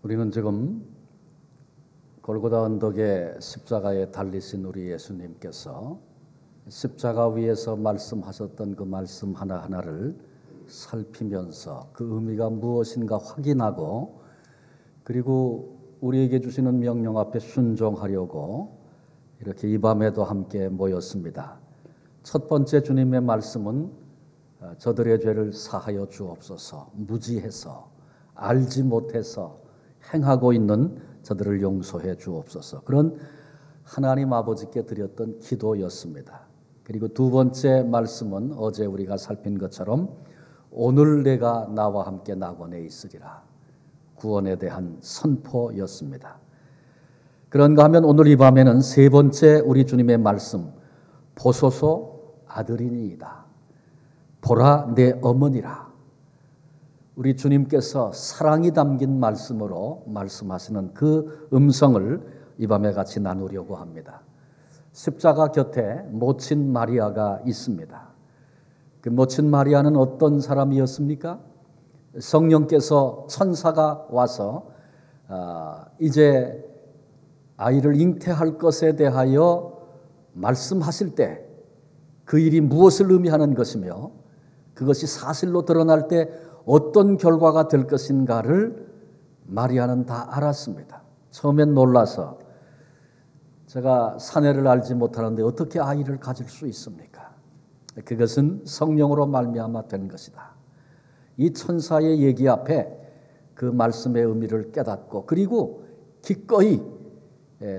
우리는 지금 골고다 언덕에 십자가에 달리신 우리 예수님께서 십자가 위에서 말씀하셨던 그 말씀 하나하나를 살피면서 그 의미가 무엇인가 확인하고, 그리고 우리에게 주시는 명령 앞에 순종하려고 이렇게 이 밤에도 함께 모였습니다. 첫 번째 주님의 말씀은 저들의 죄를 사하여 주옵소서, 무지해서 알지 못해서 행하고 있는 저들을 용서해 주옵소서, 그런 하나님 아버지께 드렸던 기도였습니다. 그리고 두 번째 말씀은 어제 우리가 살핀 것처럼 오늘 내가 나와 함께 낙원에 있으리라, 구원에 대한 선포였습니다. 그런가 하면 오늘 이 밤에는 세 번째 우리 주님의 말씀, 보소서 아들이니이다, 보라 내 어머니라. 우리 주님께서 사랑이 담긴 말씀으로 말씀하시는 그 음성을 이 밤에 같이 나누려고 합니다. 십자가 곁에 모친 마리아가 있습니다. 그 모친 마리아는 어떤 사람이었습니까? 성령께서 천사가 와서 이제 아이를 잉태할 것에 대하여 말씀하실 때 그 일이 무엇을 의미하는 것이며 그것이 사실로 드러날 때 어떤 결과가 될 것인가를 마리아는 다 알았습니다. 처음엔 놀라서 제가 사내를 알지 못하는데 어떻게 아이를 가질 수 있습니까? 그것은 성령으로 말미암아 된 것이다. 이 천사의 얘기 앞에 그 말씀의 의미를 깨닫고, 그리고 기꺼이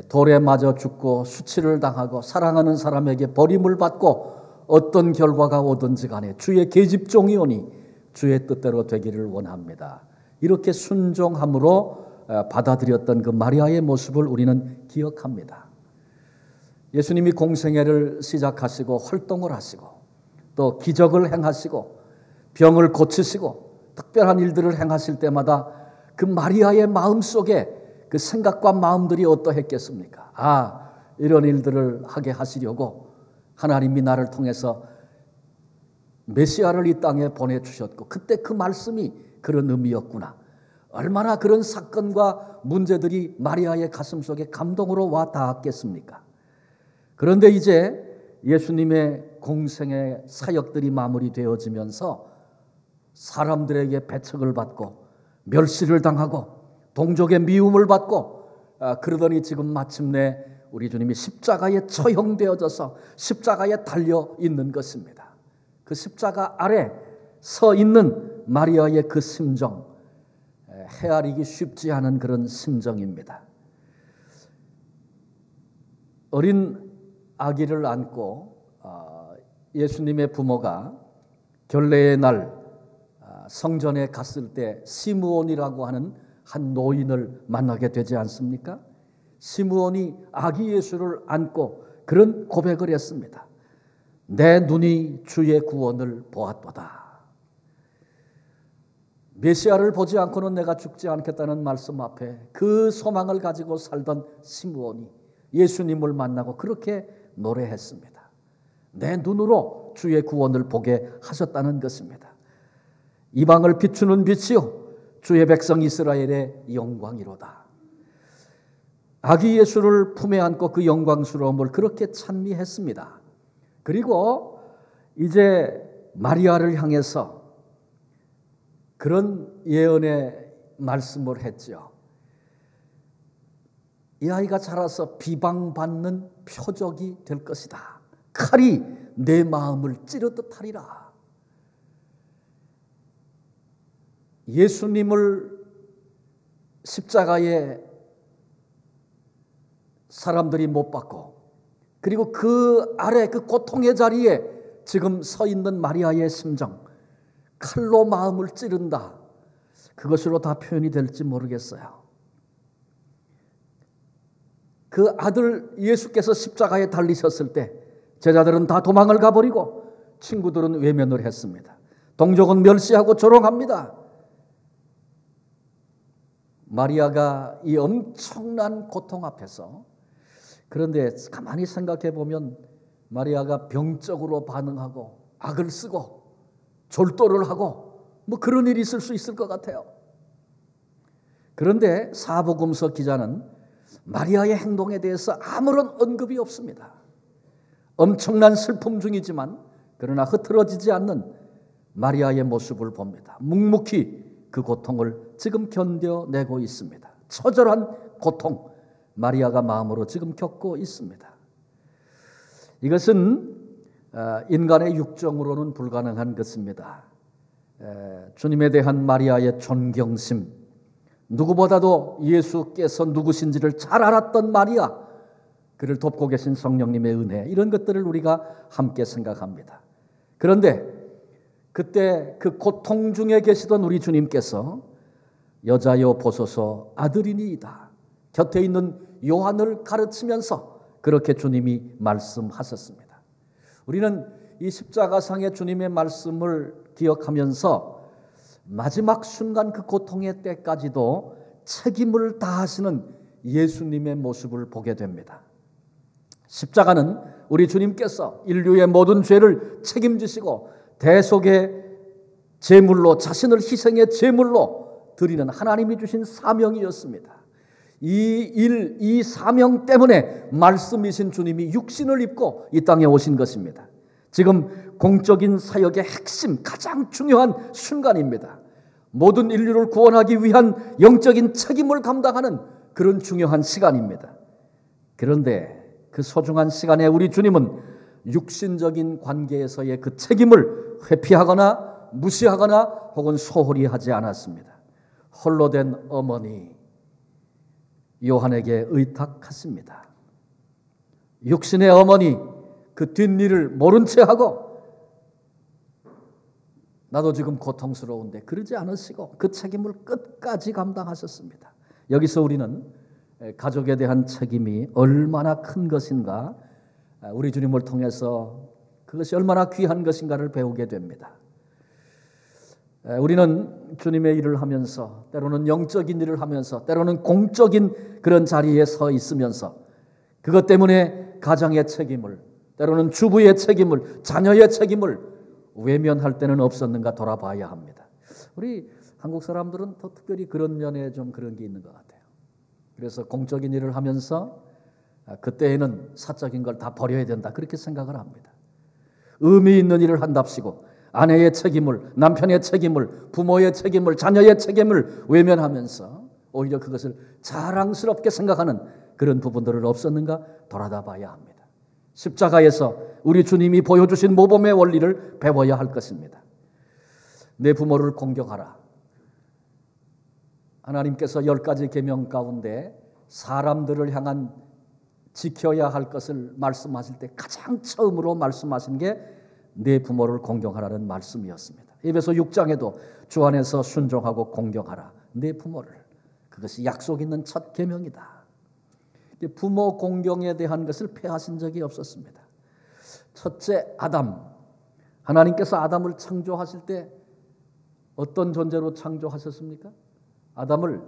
돌에 맞아 죽고 수치를 당하고 사랑하는 사람에게 버림을 받고 어떤 결과가 오든지 간에 주의 계집종이오니 주의 뜻대로 되기를 원합니다. 이렇게 순종함으로 받아들였던 그 마리아의 모습을 우리는 기억합니다. 예수님이 공생애를 시작하시고 활동을 하시고 또 기적을 행하시고 병을 고치시고 특별한 일들을 행하실 때마다 그 마리아의 마음속에 그 생각과 마음들이 어떠했겠습니까? 이런 일들을 하게 하시려고 하나님이 나를 통해서 메시아를 이 땅에 보내주셨고 그때 그 말씀이 그런 의미였구나. 얼마나 그런 사건과 문제들이 마리아의 가슴속에 감동으로 와 닿았겠습니까? 그런데 이제 예수님의 공생의 사역들이 마무리되어지면서 사람들에게 배척을 받고 멸시를 당하고 동족의 미움을 받고 그러더니 지금 마침내 우리 주님이 십자가에 처형되어져서 십자가에 달려 있는 것입니다. 그 십자가 아래 서 있는 마리아의 그 심정, 헤아리기 쉽지 않은 그런 심정입니다. 어린 아기를 안고 예수님의 부모가 결례의 날 성전에 갔을 때 시므온이라고 하는 한 노인을 만나게 되지 않습니까? 시므온이 아기 예수를 안고 그런 고백을 했습니다. 내 눈이 주의 구원을 보았도다. 메시아를 보지 않고는 내가 죽지 않겠다는 말씀 앞에 그 소망을 가지고 살던 시므온이 예수님을 만나고 그렇게 노래했습니다. 내 눈으로 주의 구원을 보게 하셨다는 것입니다. 이방을 비추는 빛이요 주의 백성 이스라엘의 영광이로다. 아기 예수를 품에 안고 그 영광스러움을 그렇게 찬미했습니다. 그리고 이제 마리아를 향해서 그런 예언의 말씀을 했죠. 이 아이가 자라서 비방받는 표적이 될 것이다. 칼이 내 마음을 찌르듯 하리라. 예수님을 십자가에 사람들이 못 받고 그리고 그 아래 그 고통의 자리에 지금 서 있는 마리아의 심정, 칼로 마음을 찌른다. 그것으로 다 표현이 될지 모르겠어요. 그 아들 예수께서 십자가에 달리셨을 때 제자들은 다 도망을 가버리고 친구들은 외면을 했습니다. 동족은 멸시하고 조롱합니다. 마리아가 이 엄청난 고통 앞에서, 그런데 가만히 생각해 보면 마리아가 병적으로 반응하고 악을 쓰고 졸도를 하고 뭐 그런 일이 있을 수 있을 것 같아요. 그런데 사복음서 기자는 마리아의 행동에 대해서 아무런 언급이 없습니다. 엄청난 슬픔 중이지만 그러나 흐트러지지 않는 마리아의 모습을 봅니다. 묵묵히 그 고통을 지금 견뎌내고 있습니다. 처절한 고통, 마리아가 마음으로 지금 겪고 있습니다. 이것은 인간의 육정으로는 불가능한 것입니다. 주님에 대한 마리아의 존경심, 누구보다도 예수께서 누구신지를 잘 알았던 마리아, 그를 돕고 계신 성령님의 은혜, 이런 것들을 우리가 함께 생각합니다. 그런데 그때 그 고통 중에 계시던 우리 주님께서 여자여 보소서 아들이니이다, 곁에 있는 요한을 가르치면서 그렇게 주님이 말씀하셨습니다. 우리는 이 십자가상의 주님의 말씀을 기억하면서 마지막 순간 그 고통의 때까지도 책임을 다하시는 예수님의 모습을 보게 됩니다. 십자가는 우리 주님께서 인류의 모든 죄를 책임지시고 대속의 제물로, 자신을 희생의 제물로 드리는 하나님이 주신 사명이었습니다. 이 사명 때문에 말씀이신 주님이 육신을 입고 이 땅에 오신 것입니다. 지금 공적인 사역의 핵심, 가장 중요한 순간입니다. 모든 인류를 구원하기 위한 영적인 책임을 감당하는 그런 중요한 시간입니다. 그런데 그 소중한 시간에 우리 주님은 육신적인 관계에서의 그 책임을 회피하거나 무시하거나 혹은 소홀히 하지 않았습니다. 홀로 된 어머니 요한에게 의탁하십니다. 육신의 어머니, 그 뒷일을 모른 채 하고 나도 지금 고통스러운데 그러지 않으시고 그 책임을 끝까지 감당하셨습니다. 여기서 우리는 가족에 대한 책임이 얼마나 큰 것인가, 우리 주님을 통해서 그것이 얼마나 귀한 것인가를 배우게 됩니다. 우리는 주님의 일을 하면서, 때로는 영적인 일을 하면서, 때로는 공적인 그런 자리에 서 있으면서 그것 때문에 가정의 책임을, 때로는 주부의 책임을, 자녀의 책임을 외면할 때는 없었는가 돌아봐야 합니다. 우리 한국 사람들은 더 특별히 그런 면에 좀 그런 게 있는 것 같아요. 그래서 공적인 일을 하면서 그때에는 사적인 걸 다 버려야 된다, 그렇게 생각을 합니다. 의미 있는 일을 한답시고 아내의 책임을, 남편의 책임을, 부모의 책임을, 자녀의 책임을 외면하면서 오히려 그것을 자랑스럽게 생각하는 그런 부분들은 없었는가 돌아다 봐야 합니다. 십자가에서 우리 주님이 보여주신 모범의 원리를 배워야 할 것입니다. 내 부모를 공경하라. 하나님께서 10가지 계명 가운데 사람들을 향한 지켜야 할 것을 말씀하실 때 가장 처음으로 말씀하신 게 내 부모를 공경하라는 말씀이었습니다. 에베소 6장에도 주 안에서 순종하고 공경하라 내 부모를, 그것이 약속 있는 첫 계명이다. 부모 공경에 대한 것을 폐하신 적이 없었습니다. 첫째, 아담. 하나님께서 아담을 창조하실 때 어떤 존재로 창조하셨습니까? 아담을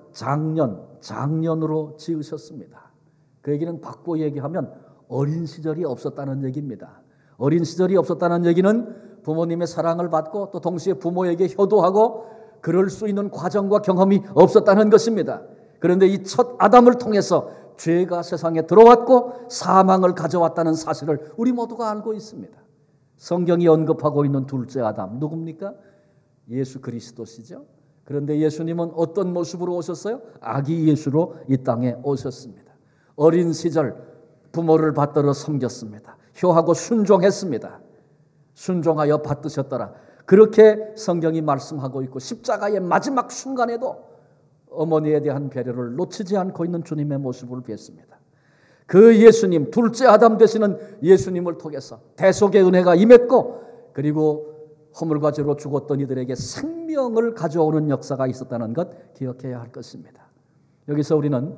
장년으로 지으셨습니다. 그 얘기는 바꿔 얘기하면 어린 시절이 없었다는 얘기입니다. 어린 시절이 없었다는 얘기는 부모님의 사랑을 받고 또 동시에 부모에게 효도하고 그럴 수 있는 과정과 경험이 없었다는 것입니다. 그런데 이 첫 아담을 통해서 죄가 세상에 들어왔고 사망을 가져왔다는 사실을 우리 모두가 알고 있습니다. 성경이 언급하고 있는 둘째 아담 누굽니까? 예수 그리스도시죠. 그런데 예수님은 어떤 모습으로 오셨어요? 아기 예수로 이 땅에 오셨습니다. 어린 시절 부모를 받들어 섬겼습니다. 효하고 순종했습니다. 순종하여 받드셨더라. 그렇게 성경이 말씀하고 있고 십자가의 마지막 순간에도 어머니에 대한 배려를 놓치지 않고 있는 주님의 모습을 뵀습니다. 그 예수님, 둘째 아담 되시는 예수님을 통해서 대속의 은혜가 임했고 그리고 허물과 죄로 죽었던 이들에게 생명을 가져오는 역사가 있었다는 것 기억해야 할 것입니다. 여기서 우리는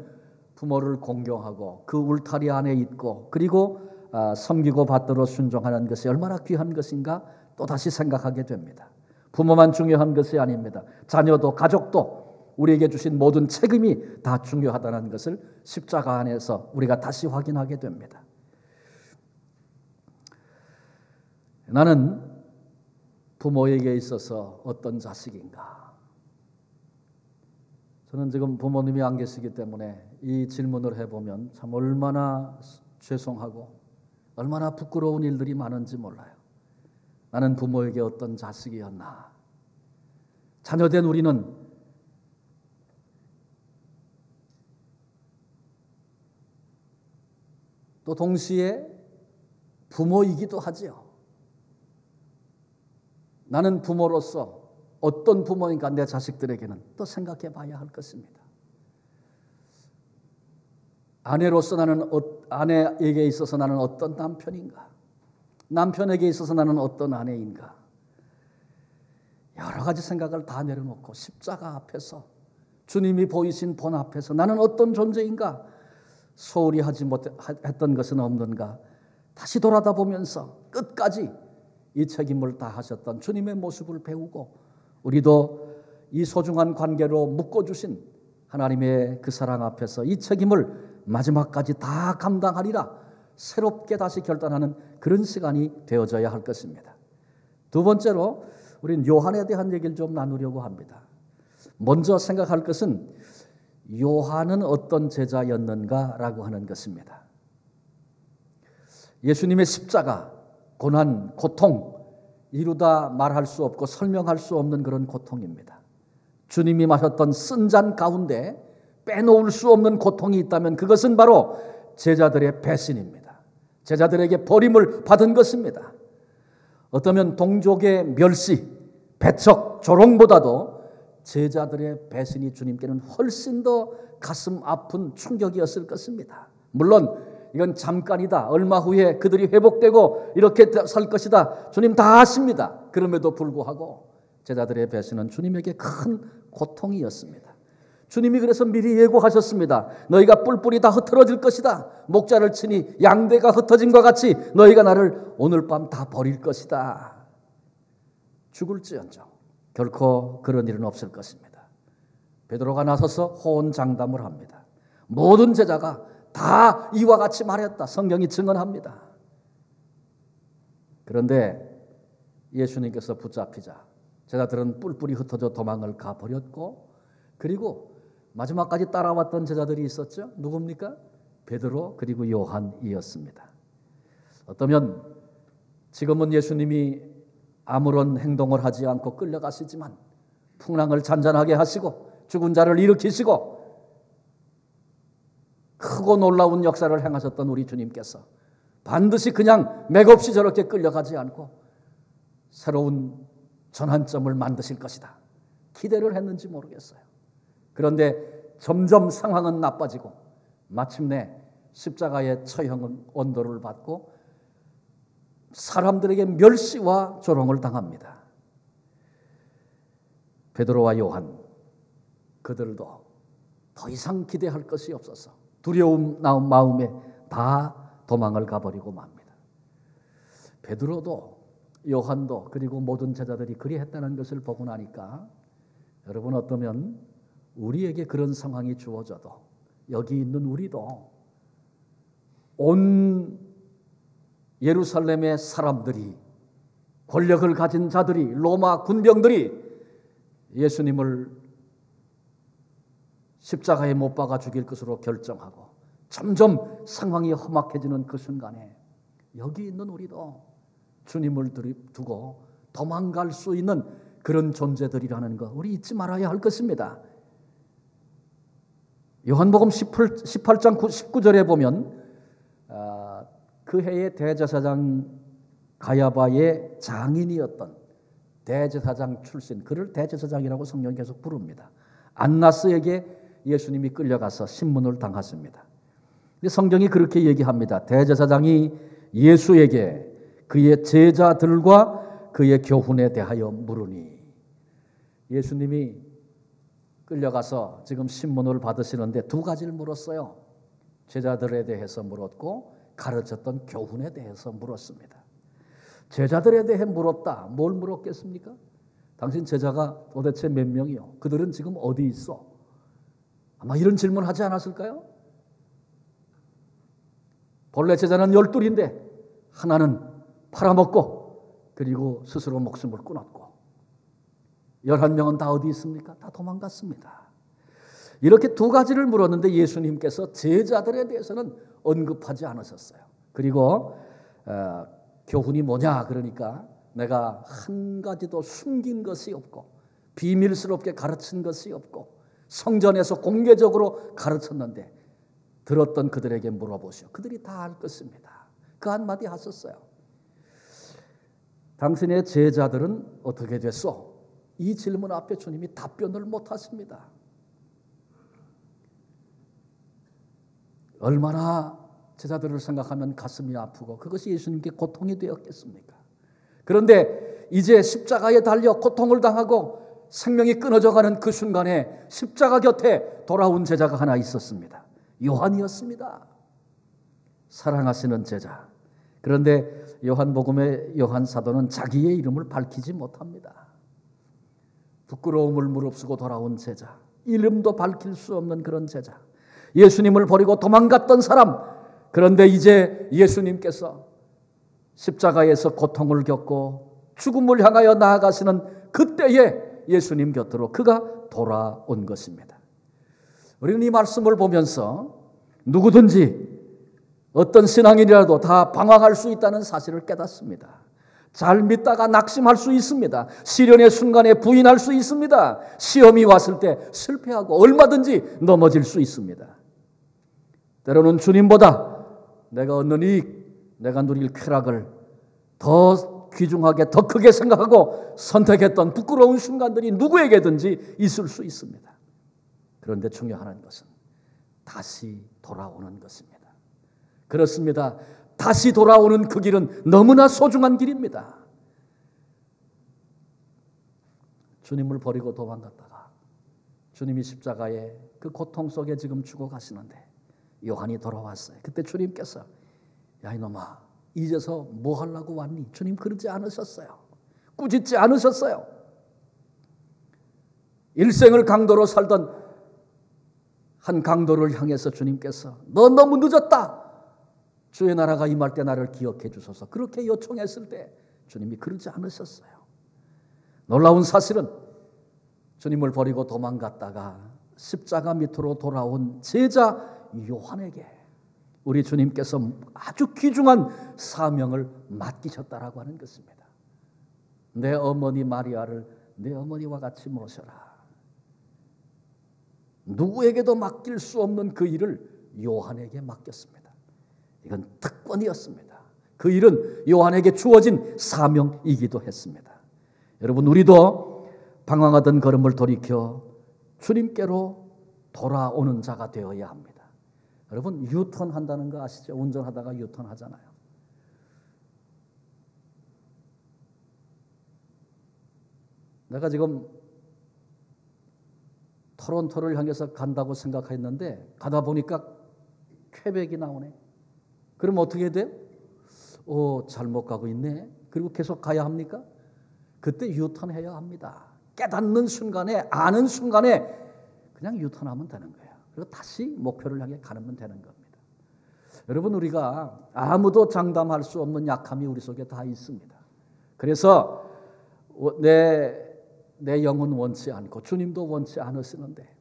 부모를 공경하고 그 울타리 안에 있고 그리고 섬기고 받들어 순종하는 것이 얼마나 귀한 것인가 또다시 생각하게 됩니다. 부모만 중요한 것이 아닙니다. 자녀도 가족도 우리에게 주신 모든 책임이 다 중요하다는 것을 십자가 안에서 우리가 다시 확인하게 됩니다. 나는 부모에게 있어서 어떤 자식인가? 저는 지금 부모님이 안 계시기 때문에 이 질문을 해보면 참 얼마나 죄송하고 얼마나 부끄러운 일들이 많은지 몰라요. 나는 부모에게 어떤 자식이었나. 자녀된 우리는 또 동시에 부모이기도 하지요. 나는 부모로서 어떤 부모인가 내 자식들에게는 또 생각해 봐야 할 것입니다. 아내로서 아내에게 있어서 나는 어떤 남편인가? 남편에게 있어서 나는 어떤 아내인가? 여러 가지 생각을 다 내려놓고 십자가 앞에서 주님이 보이신 본 앞에서 나는 어떤 존재인가? 소홀히 하지 못했던 것은 없는가? 다시 돌아다 보면서 끝까지 이 책임을 다하셨던 주님의 모습을 배우고 우리도 이 소중한 관계로 묶어주신 하나님의 그 사랑 앞에서 이 책임을 마지막까지 다 감당하리라 새롭게 다시 결단하는 그런 시간이 되어져야 할 것입니다. 두 번째로 우리는 요한에 대한 얘기를 좀 나누려고 합니다. 먼저 생각할 것은 요한은 어떤 제자였는가라고 하는 것입니다. 예수님의 십자가, 고난, 고통, 이루다 말할 수 없고 설명할 수 없는 그런 고통입니다. 주님이 마셨던 쓴 잔 가운데 빼놓을 수 없는 고통이 있다면 그것은 바로 제자들의 배신입니다. 제자들에게 버림을 받은 것입니다. 어쩌면 동족의 멸시, 배척, 조롱보다도 제자들의 배신이 주님께는 훨씬 더 가슴 아픈 충격이었을 것입니다. 물론 이건 잠깐이다. 얼마 후에 그들이 회복되고 이렇게 살 것이다. 주님 다 아십니다. 그럼에도 불구하고 제자들의 배신은 주님에게 큰 고통이었습니다. 주님이 그래서 미리 예고하셨습니다. 너희가 뿔뿔이 다 흩어질 것이다. 목자를 치니 양대가 흩어짐과 같이 너희가 나를 오늘 밤 다 버릴 것이다. 죽을지언정 결코 그런 일은 없을 것입니다. 베드로가 나서서 호언장담을 합니다. 모든 제자가 다 이와 같이 말했다. 성경이 증언합니다. 그런데 예수님께서 붙잡히자 제자들은 뿔뿔이 흩어져 도망을 가버렸고 그리고 마지막까지 따라왔던 제자들이 있었죠. 누굽니까? 베드로 그리고 요한이었습니다. 어쩌면 지금은 예수님이 아무런 행동을 하지 않고 끌려가시지만 풍랑을 잔잔하게 하시고 죽은 자를 일으키시고 크고 놀라운 역사를 행하셨던 우리 주님께서 반드시 그냥 맥없이 저렇게 끌려가지 않고 새로운 전환점을 만드실 것이다. 기대를 했는지 모르겠어요. 그런데 점점 상황은 나빠지고 마침내 십자가의 처형 언도를 받고 사람들에게 멸시와 조롱을 당합니다. 베드로와 요한 그들도 더 이상 기대할 것이 없어서 두려움 나온 마음에 다 도망을 가버리고 맙니다. 베드로도 요한도 그리고 모든 제자들이 그리했다는 것을 보고 나니까 여러분 어떠면 우리에게 그런 상황이 주어져도 여기 있는 우리도 온 예루살렘의 사람들이 권력을 가진 자들이 로마 군병들이 예수님을 십자가에 못 박아 죽일 것으로 결정하고 점점 상황이 험악해지는 그 순간에 여기 있는 우리도 주님을 두고 도망갈 수 있는 그런 존재들이라는 거 우리 잊지 말아야 할 것입니다. 요한복음 18장 19절에 보면 그 해의 대제사장 가야바의 장인이었던 대제사장 출신 그를 대제사장이라고 성경이 계속 부릅니다. 안나스에게 예수님이 끌려가서 신문을 당하십니다. 성경이 그렇게 얘기합니다. 대제사장이 예수에게 그의 제자들과 그의 교훈에 대하여 물으니 예수님이 끌려가서 지금 신문을 받으시는데 두 가지를 물었어요. 제자들에 대해서 물었고 가르쳤던 교훈에 대해서 물었습니다. 제자들에 대해 물었다. 뭘 물었겠습니까? 당신 제자가 도대체 몇 명이요? 그들은 지금 어디 있어? 아마 이런 질문 하지 않았을까요? 본래 제자는 12인데 하나는 팔아먹고 그리고 스스로 목숨을 끊었고 11명은 다 어디 있습니까? 다 도망갔습니다. 이렇게 두 가지를 물었는데 예수님께서 제자들에 대해서는 언급하지 않으셨어요. 그리고 교훈이 뭐냐 그러니까 내가 한 가지도 숨긴 것이 없고 비밀스럽게 가르친 것이 없고 성전에서 공개적으로 가르쳤는데 들었던 그들에게 물어보시오. 그들이 다 알 것입니다. 그 한마디 하셨어요. 당신의 제자들은 어떻게 됐소? 이 질문 앞에 주님이 답변을 못하십니다. 얼마나 제자들을 생각하면 가슴이 아프고 그것이 예수님께 고통이 되었겠습니까? 그런데 이제 십자가에 달려 고통을 당하고 생명이 끊어져가는 그 순간에 십자가 곁에 돌아온 제자가 하나 있었습니다. 요한이었습니다. 사랑하시는 제자. 그런데 요한복음의 요한 사도는 자기의 이름을 밝히지 못합니다. 부끄러움을 무릅쓰고 돌아온 제자, 이름도 밝힐 수 없는 그런 제자, 예수님을 버리고 도망갔던 사람. 그런데 이제 예수님께서 십자가에서 고통을 겪고 죽음을 향하여 나아가시는 그때에 예수님 곁으로 그가 돌아온 것입니다. 우리는 이 말씀을 보면서 누구든지 어떤 신앙인이라도 다 방황할 수 있다는 사실을 깨닫습니다. 잘 믿다가 낙심할 수 있습니다. 시련의 순간에 부인할 수 있습니다. 시험이 왔을 때 실패하고 얼마든지 넘어질 수 있습니다. 때로는 주님보다 내가 얻는 이익, 내가 누릴 쾌락을 더 귀중하게 더 크게 생각하고 선택했던 부끄러운 순간들이 누구에게든지 있을 수 있습니다. 그런데 중요한 것은 다시 돌아오는 것입니다. 그렇습니다. 다시 돌아오는 그 길은 너무나 소중한 길입니다. 주님을 버리고 도망갔다가 주님이 십자가에 그 고통 속에 지금 죽어가시는데 요한이 돌아왔어요. 그때 주님께서 야 이놈아 이제서 뭐 하려고 왔니? 주님 그러지 않으셨어요. 꾸짖지 않으셨어요. 일생을 강도로 살던 한 강도를 향해서 주님께서 너 너무 늦었다. 주의 나라가 임할 때 나를 기억해 주소서. 그렇게 요청했을 때 주님이 그러지 않으셨어요. 놀라운 사실은 주님을 버리고 도망갔다가 십자가 밑으로 돌아온 제자 요한에게 우리 주님께서 아주 귀중한 사명을 맡기셨다라고 하는 것입니다. 내 어머니 마리아를 내 어머니와 같이 모셔라. 누구에게도 맡길 수 없는 그 일을 요한에게 맡겼습니다. 이건 특권이었습니다. 그 일은 요한에게 주어진 사명이기도 했습니다. 여러분 우리도 방황하던 걸음을 돌이켜 주님께로 돌아오는 자가 되어야 합니다. 여러분 유턴한다는 거 아시죠? 운전하다가 유턴하잖아요. 내가 지금 토론토를 향해서 간다고 생각했는데 가다 보니까 퀘벡이 나오네. 그럼 어떻게 돼? 잘못 가고 있네. 그리고 계속 가야 합니까? 그때 유턴해야 합니다. 깨닫는 순간에 아는 순간에 그냥 유턴하면 되는 거예요. 그리고 다시 목표를 향해 가면 되는 겁니다. 여러분 우리가 아무도 장담할 수 없는 약함이 우리 속에 다 있습니다. 그래서 내 영은 원치 않고 주님도 원치 않으시는데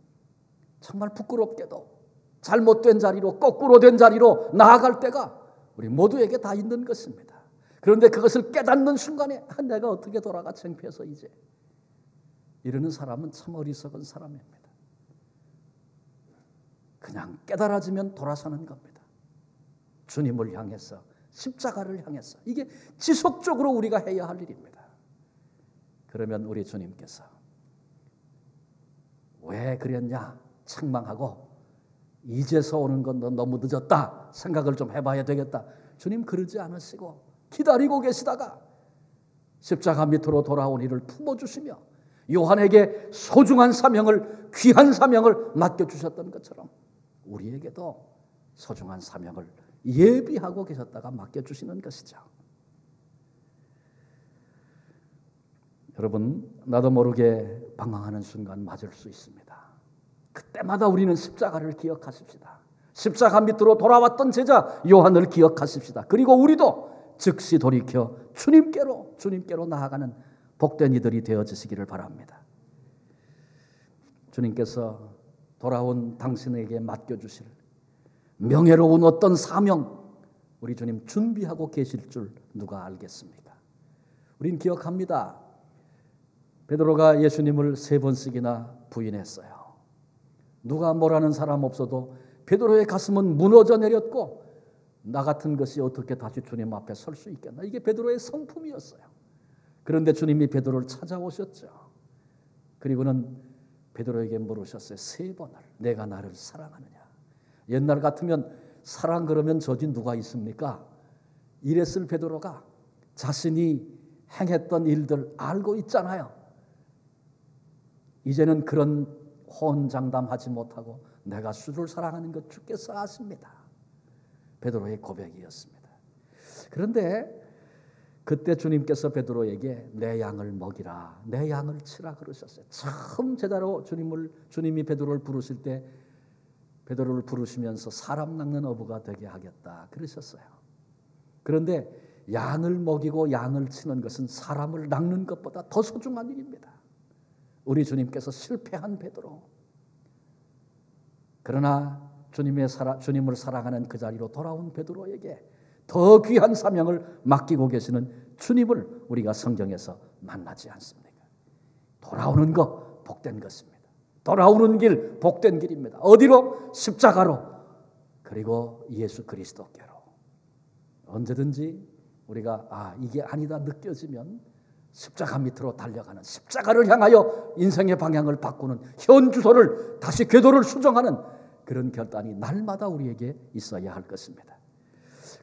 정말 부끄럽게도 잘못된 자리로 거꾸로 된 자리로 나아갈 때가 우리 모두에게 다 있는 것입니다. 그런데 그것을 깨닫는 순간에 내가 어떻게 돌아가 창피해서 이제 이러는 사람은 참 어리석은 사람입니다. 그냥 깨달아지면 돌아서는 겁니다. 주님을 향해서 십자가를 향해서 이게 지속적으로 우리가 해야 할 일입니다. 그러면 우리 주님께서 왜 그랬냐 책망하고 이제서 오는 건 너 너무 늦었다 생각을 좀 해봐야 되겠다. 주님 그러지 않으시고 기다리고 계시다가 십자가 밑으로 돌아온 이를 품어주시며 요한에게 소중한 사명을 귀한 사명을 맡겨주셨던 것처럼 우리에게도 소중한 사명을 예비하고 계셨다가 맡겨주시는 것이죠. 여러분 나도 모르게 방황하는 순간 맞을 수 있습니다. 그때마다 우리는 십자가를 기억하십시다. 십자가 밑으로 돌아왔던 제자 요한을 기억하십시다. 그리고 우리도 즉시 돌이켜 주님께로 나아가는 복된 이들이 되어지시기를 바랍니다. 주님께서 돌아온 당신에게 맡겨주실 명예로운 어떤 사명 우리 주님 준비하고 계실 줄 누가 알겠습니까? 우린 기억합니다. 베드로가 예수님을 3번씩이나 부인했어요. 누가 뭐라는 사람 없어도 베드로의 가슴은 무너져 내렸고 나 같은 것이 어떻게 다시 주님 앞에 설 수 있겠나. 이게 베드로의 성품이었어요. 그런데 주님이 베드로를 찾아오셨죠. 그리고는 베드로에게 물으셨어요. 3번을 내가 나를 사랑하느냐. 옛날 같으면 사랑 그러면 저지 누가 있습니까? 이랬을 베드로가 자신이 행했던 일들 알고 있잖아요. 이제는 그런 호언장담하지 못하고 내가 주를 사랑하는 것 주께서 아십니다. 베드로의 고백이었습니다. 그런데 그때 주님께서 베드로에게 내 양을 먹이라, 내 양을 치라 그러셨어요. 처음 제대로 주님이 베드로를 부르실 때 베드로를 부르시면서 사람 낚는 어부가 되게 하겠다 그러셨어요. 그런데 양을 먹이고 양을 치는 것은 사람을 낚는 것보다 더 소중한 일입니다. 우리 주님께서 실패한 베드로, 그러나 주님을 사랑하는 그 자리로 돌아온 베드로에게 더 귀한 사명을 맡기고 계시는 주님을 우리가 성경에서 만나지 않습니까? 돌아오는 것 복된 것입니다. 돌아오는 길 복된 길입니다. 어디로? 십자가로, 그리고 예수 그리스도께로. 언제든지 우리가 이게 아니다 느껴지면 십자가 밑으로 달려가는, 십자가를 향하여 인생의 방향을 바꾸는, 현 주소를 다시 궤도를 수정하는 그런 결단이 날마다 우리에게 있어야 할 것입니다.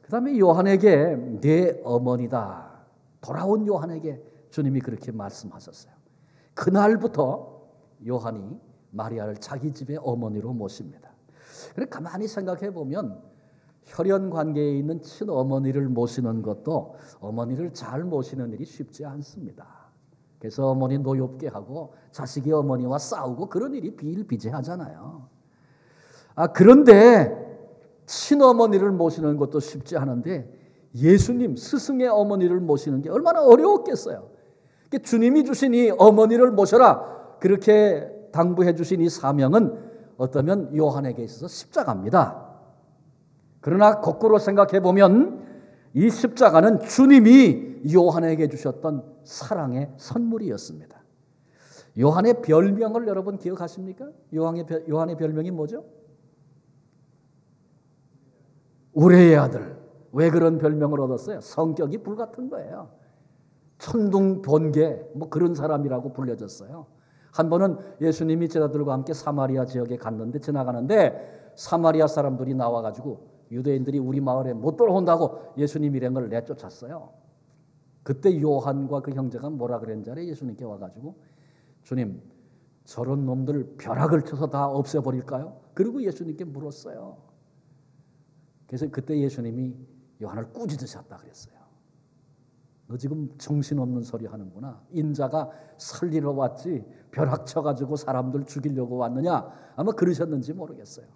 그 다음에 요한에게 내 어머니다, 돌아온 요한에게 주님이 그렇게 말씀하셨어요. 그날부터 요한이 마리아를 자기 집의 어머니로 모십니다. 그래 가만히 생각해 보면 혈연 관계에 있는 친어머니를 모시는 것도 어머니를 잘 모시는 일이 쉽지 않습니다. 그래서 어머니 노엽게 하고 자식이 어머니와 싸우고 그런 일이 비일비재하잖아요. 그런데 친어머니를 모시는 것도 쉽지 않은데 예수님 스승의 어머니를 모시는 게 얼마나 어려웠겠어요. 주님이 주신 이 어머니를 모셔라 그렇게 당부해 주신 이 사명은 어쩌면 요한에게 있어서 십자가입니다. 그러나 거꾸로 생각해 보면 이 십자가는 주님이 요한에게 주셨던 사랑의 선물이었습니다. 요한의 별명을 여러분 기억하십니까? 요한의 별명이 뭐죠? 우레의 아들. 왜 그런 별명을 얻었어요? 성격이 불같은 거예요. 천둥 번개 그런 사람이라고 불려졌어요. 한 번은 예수님이 제자들과 함께 사마리아 지역에 갔는데 지나가는데 사마리아 사람들이 나와가지고 유대인들이 우리 마을에 못 돌아온다고 예수님 일행을 내쫓았어요. 그때 요한과 그 형제가 뭐라 그랬는지 알아요? 예수님께 와가지고 주님 저런 놈들 벼락을 쳐서 다 없애버릴까요? 그리고 예수님께 물었어요. 그래서 그때 예수님이 요한을 꾸짖으셨다 그랬어요. 너 지금 정신없는 소리 하는구나. 인자가 살리러 왔지 벼락 쳐가지고 사람들 죽이려고 왔느냐. 아마 그러셨는지 모르겠어요.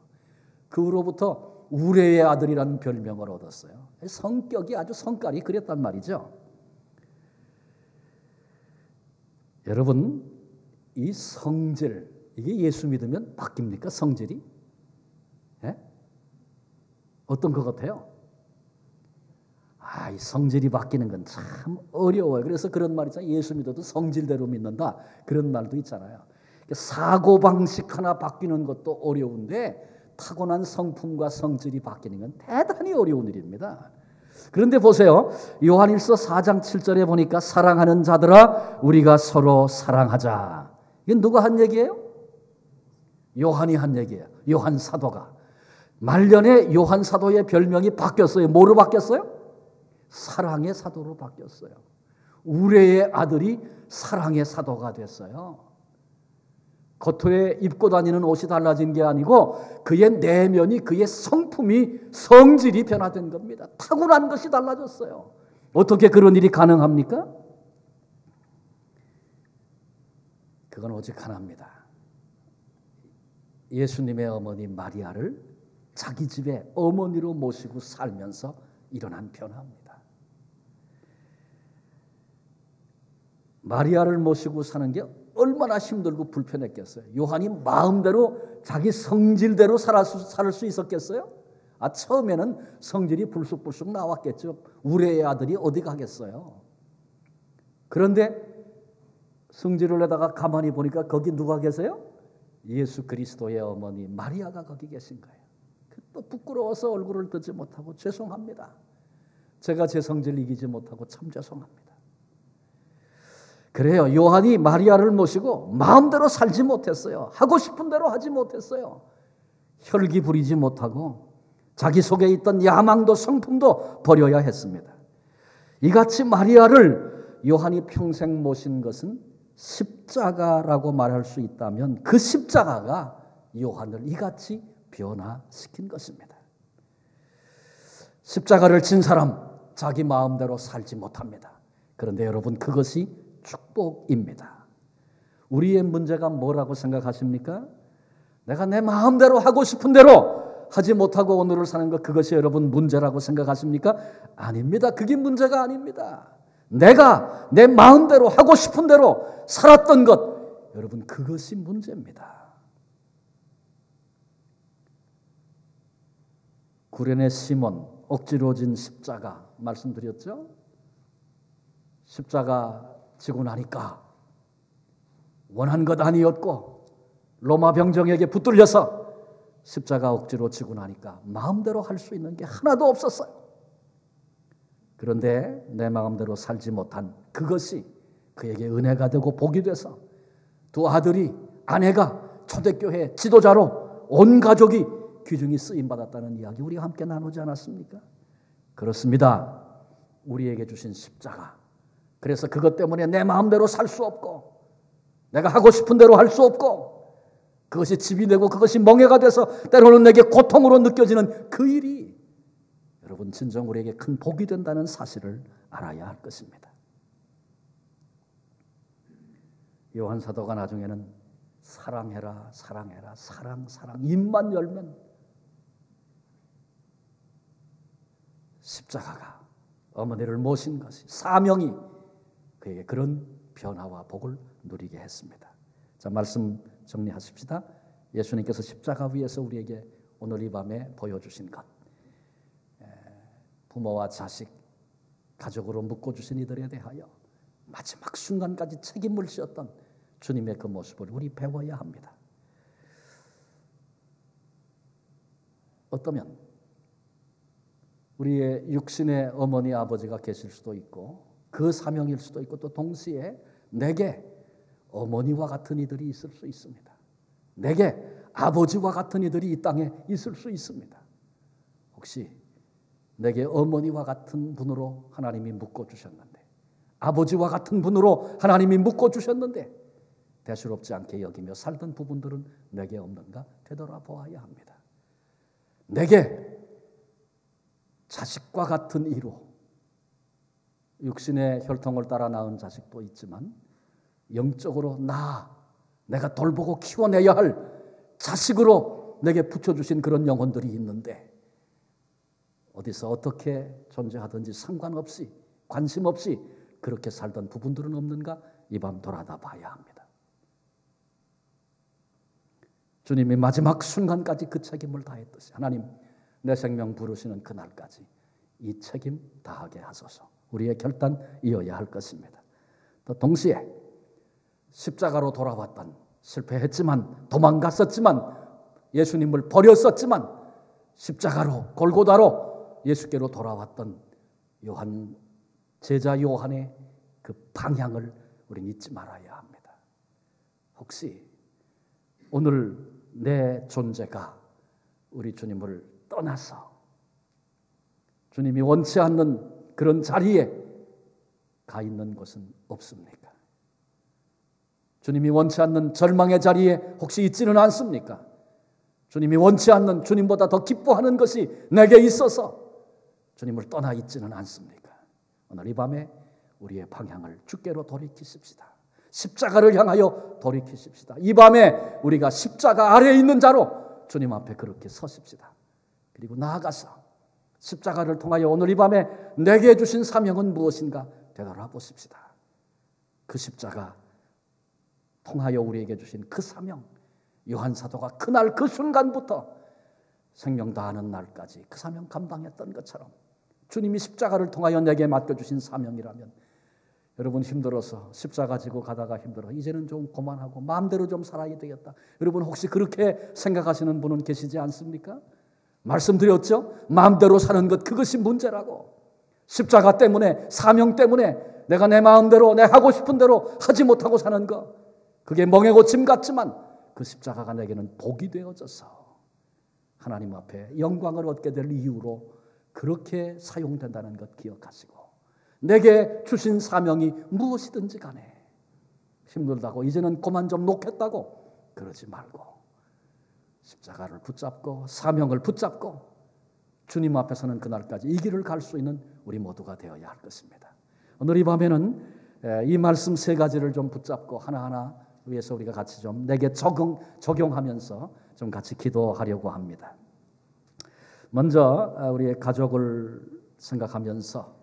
그 후로부터 우레의 아들이라는 별명을 얻었어요. 성격이 아주 성깔이 그랬단 말이죠. 여러분 이 성질 이게 예수 믿으면 바뀝니까? 성질이? 예? 어떤 것 같아요? 이 성질이 바뀌는 건 참 어려워요. 그래서 그런 말 있잖아요. 예수 믿어도 성질대로 믿는다. 그런 말도 있잖아요. 사고방식 하나 바뀌는 것도 어려운데 타고난 성품과 성질이 바뀌는 건 대단히 어려운 일입니다. 그런데 보세요. 요한일서 4장 7절에 보니까 사랑하는 자들아 우리가 서로 사랑하자. 이건 누가 한 얘기예요? 요한이 한 얘기예요. 요한 사도가. 말년에 요한 사도의 별명이 바뀌었어요. 뭐로 바뀌었어요? 사랑의 사도로 바뀌었어요. 우레의 아들이 사랑의 사도가 됐어요. 겉으로 입고 다니는 옷이 달라진 게 아니고 그의 내면이, 그의 성품이, 성질이 변화된 겁니다. 타고난 것이 달라졌어요. 어떻게 그런 일이 가능합니까? 그건 오직 하나입니다. 예수님의 어머니 마리아를 자기 집에 어머니로 모시고 살면서 일어난 변화입니다. 마리아를 모시고 사는 게 얼마나 힘들고 불편했겠어요. 요한이 마음대로 자기 성질대로 살 수 있었겠어요? 처음에는 성질이 불쑥불쑥 나왔겠죠. 우레의 아들이 어디 가겠어요? 그런데 성질을 내다가 가만히 보니까 거기 누가 계세요? 예수 그리스도의 어머니 마리아가 거기 계신 거예요. 또 부끄러워서 얼굴을 뜨지 못하고 죄송합니다. 제가 제 성질 이기지 못하고 참 죄송합니다. 그래요. 요한이 마리아를 모시고 마음대로 살지 못했어요. 하고 싶은 대로 하지 못했어요. 혈기 부리지 못하고 자기 속에 있던 야망도 성품도 버려야 했습니다. 이같이 마리아를 요한이 평생 모신 것은 십자가라고 말할 수 있다면 그 십자가가 요한을 이같이 변화시킨 것입니다. 십자가를 진 사람 자기 마음대로 살지 못합니다. 그런데 여러분 그것이 축복입니다. 우리의 문제가 뭐라고 생각하십니까? 내가 내 마음대로 하고 싶은 대로 하지 못하고 오늘을 사는 것, 그것이 여러분 문제라고 생각하십니까? 아닙니다. 그게 문제가 아닙니다. 내가 내 마음대로 하고 싶은 대로 살았던 것, 여러분 그것이 문제입니다. 구레네 시몬 억지로 진 십자가 말씀드렸죠? 십자가 지고 나니까 원한 것 아니었고 로마 병정에게 붙들려서 십자가 억지로 지고 나니까 마음대로 할 수 있는 게 하나도 없었어요. 그런데 내 마음대로 살지 못한 그것이 그에게 은혜가 되고 복이 돼서 두 아들이, 아내가 초대교회 지도자로 온 가족이 귀중히 쓰임받았다는 이야기 우리가 함께 나누지 않았습니까? 그렇습니다. 우리에게 주신 십자가, 그래서 그것 때문에 내 마음대로 살 수 없고 내가 하고 싶은 대로 할 수 없고 그것이 집이 되고 그것이 멍해가 돼서 때로는 내게 고통으로 느껴지는 그 일이 여러분 진정 우리에게 큰 복이 된다는 사실을 알아야 할 것입니다. 요한 사도가 나중에는 사랑해라 사랑해라 사랑 입만 열면 십자가가 어머니를 모신 것이 사명이 그에게 그런 변화와 복을 누리게 했습니다. 자, 말씀 정리하십시다. 예수님께서 십자가 위에서 우리에게 오늘 이 밤에 보여주신 것, 부모와 자식, 가족으로 묶어주신 이들에 대하여 마지막 순간까지 책임을 지었던 주님의 그 모습을 우리 배워야 합니다. 어떠면 우리의 육신의 어머니 아버지가 계실 수도 있고 그 사명일 수도 있고 또 동시에 내게 어머니와 같은 이들이 있을 수 있습니다. 내게 아버지와 같은 이들이 이 땅에 있을 수 있습니다. 혹시 내게 어머니와 같은 분으로 하나님이 묶어주셨는데, 아버지와 같은 분으로 하나님이 묶어주셨는데 대수롭지 않게 여기며 살던 부분들은 내게 없는가 되돌아보아야 합니다. 내게 자식과 같은 이로 육신의 혈통을 따라 낳은 자식도 있지만 영적으로 내가 돌보고 키워내야 할 자식으로 내게 붙여주신 그런 영혼들이 있는데 어디서 어떻게 존재하든지 상관없이 관심 없이 그렇게 살던 부분들은 없는가 이 밤 돌아다 봐야 합니다. 주님이 마지막 순간까지 그 책임을 다했듯이 하나님 내 생명 부르시는 그날까지 이 책임 다하게 하소서. 우리의 결단이어야 할 것입니다. 또 동시에 십자가로 돌아왔던, 실패했지만 도망갔었지만 예수님을 버렸었지만 십자가로 골고다로 예수께로 돌아왔던 요한, 제자 요한의 그 방향을 우리는 잊지 말아야 합니다. 혹시 오늘 내 존재가 우리 주님을 떠나서 주님이 원치 않는 그런 자리에 가 있는 것은 없습니까? 주님이 원치 않는 절망의 자리에 혹시 있지는 않습니까? 주님이 원치 않는, 주님보다 더 기뻐하는 것이 내게 있어서 주님을 떠나 있지는 않습니까? 오늘 이 밤에 우리의 방향을 주께로 돌이키십시다. 십자가를 향하여 돌이키십시다. 이 밤에 우리가 십자가 아래에 있는 자로 주님 앞에 그렇게 서십시다. 그리고 나아가서 십자가를 통하여 오늘 이 밤에 내게 주신 사명은 무엇인가 되돌아보십시다. 그 십자가 통하여 우리에게 주신 그 사명, 요한 사도가 그날 그 순간부터 생명 다하는 날까지 그 사명 감당했던 것처럼 주님이 십자가를 통하여 내게 맡겨주신 사명이라면 여러분 힘들어서 십자가 지고 가다가 힘들어 이제는 좀 그만하고 마음대로 좀 살아야 되겠다. 여러분 혹시 그렇게 생각하시는 분은 계시지 않습니까? 말씀드렸죠? 마음대로 사는 것 그것이 문제라고. 십자가 때문에 사명 때문에 내가 내 마음대로 내 하고 싶은 대로 하지 못하고 사는 것 그게 멍해고 짐 같지만 그 십자가가 내게는 복이 되어져서 하나님 앞에 영광을 얻게 될 이유로 그렇게 사용된다는 것 기억하시고 내게 주신 사명이 무엇이든지 간에 힘들다고 이제는 그만 좀 놓겠다고 그러지 말고 십자가를 붙잡고 사명을 붙잡고 주님 앞에서는 그날까지 이 길을 갈 수 있는 우리 모두가 되어야 할 것입니다. 오늘 이 밤에는 이 말씀 세 가지를 좀 붙잡고 하나하나 위해서 우리가 같이 좀 내게 적용하면서 좀 같이 기도하려고 합니다. 먼저 우리의 가족을 생각하면서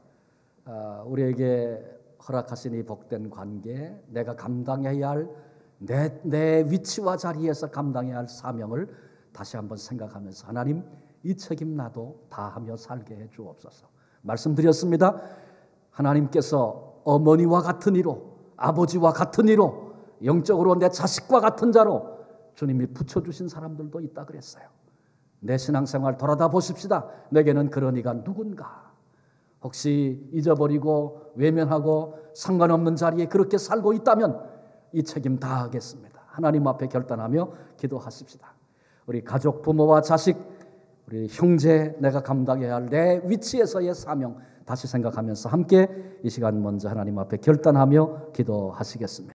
우리에게 허락하신 이 복된 관계, 내가 감당해야 할 내 위치와 자리에서 감당해야 할 사명을 다시 한번 생각하면서 하나님 이 책임 나도 다하며 살게 해 주옵소서. 말씀드렸습니다. 하나님께서 어머니와 같은 이로 아버지와 같은 이로 영적으로 내 자식과 같은 자로 주님이 붙여주신 사람들도 있다 그랬어요. 내 신앙생활 돌아다 보십시다. 내게는 그런 이가 누군가. 혹시 잊어버리고 외면하고 상관없는 자리에 그렇게 살고 있다면 이 책임 다하겠습니다. 하나님 앞에 결단하며 기도하십시다. 우리 가족, 부모와 자식, 우리 형제, 내가 감당해야 할 내 위치에서의 사명 다시 생각하면서 함께 이 시간 먼저 하나님 앞에 결단하며 기도하시겠습니다.